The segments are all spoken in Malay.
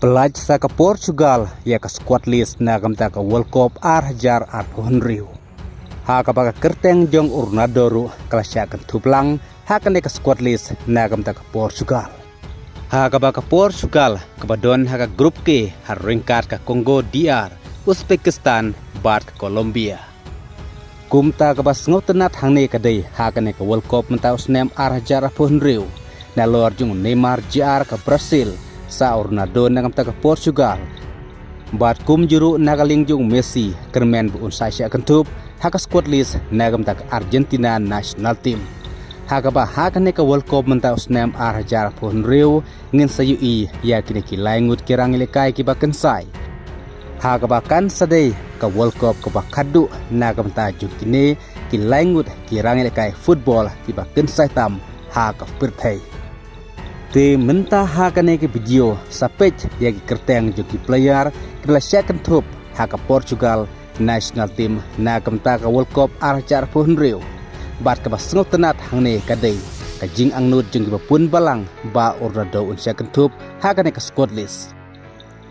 Pelaj sa ka Portugal ya ka squad list na gamta ka World Cup arhajar arphonriu. Ha ka baga kerteng jong Ronaldo ru kalasya kan tuplang ha ka ne ka squad list na gamta ka Portugal. Ha ka baga Portugal kabadon ha ka grup ke ha ringkat ka Congo DR, Uzbekistan, bat ka Colombia. Kumta ka bas ngotenat hangne ka day ha ka ne ka World Cup menta usnem arhajar arphonriu. Na lor jong Neymar JR ka Brazil sa Ronaldo nagam taga Portugal. Bat kum juru nagaling jung Messi kermen bu unsai sya kentup haka squad list nagam taga Argentina national team. Haka ba haka ne ka World Cup menta usnem arhajar pun riu ngin sa UI ya kini ki laingut kirang ilekai ki ba kensai. Haka ba kan sadai ka World Cup ka ba kadu nagam ta jung kini ki laingut kirang ilekai football ki ba kensai tam haka pertai. Te menta hakane ke video sapej yagi kerteng joki player kala second top haka Portugal national team na kamta ka World Cup arhajar phonriu bat ka basngot tenat hangne kadai ka jing angnut jeng pun balang ba Ronaldo un second top hakane ka squad list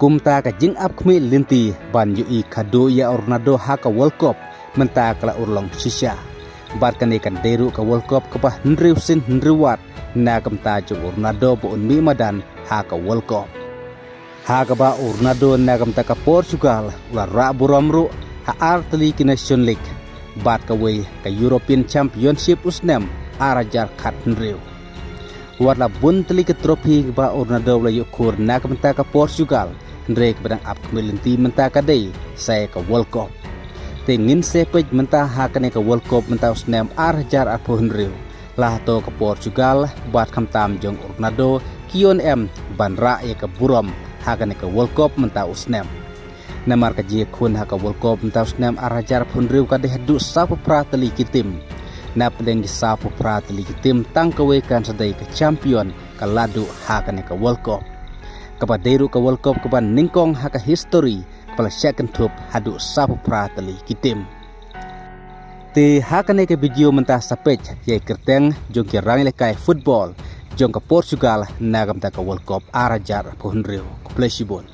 kumta ka jing up khmi linti ban UI kado ya Ronaldo haka World Cup menta kala urlong shisha bat kane kan deru ka World Cup ka ba hnriu sin hnriwat na kamta jung Ronaldo po unmi madan haka World Cup. Haka ba Ronaldo na kamta ka Portugal ula ra buramru ha artli ki Nation League bat ka way ka European Championship usnem arajar khat nriu. Wala buntli ki trophy ba Ronaldo la yukur na kamta ka Portugal ndre ka badang ap kmilinti menta ka day sa ka World Cup. Tingin sepej menta haka ne ka World Cup menta usnem arajar arphonriu. Lah to ke Portugal bat kamtam jong Ronaldo kion banra ya ke buram hakan ke World Cup menta usnem namar ka je kun haka World Cup menta usnem arajar phonriu ka deh du sapu prateli kitim na pedeng sapu prateli kitim tangkawe kan sadai ke champion ka ladu hakan ke World Cup kapaderu ke World Cup kaban ningkong haka history kepala second top hadu sapu prateli kitim. Te hakane ke video mentah sapej yai kerteng jong ki rang lekai football jong ke Portugal nagam ta ka World Cup arajar phonriu ko plesibon.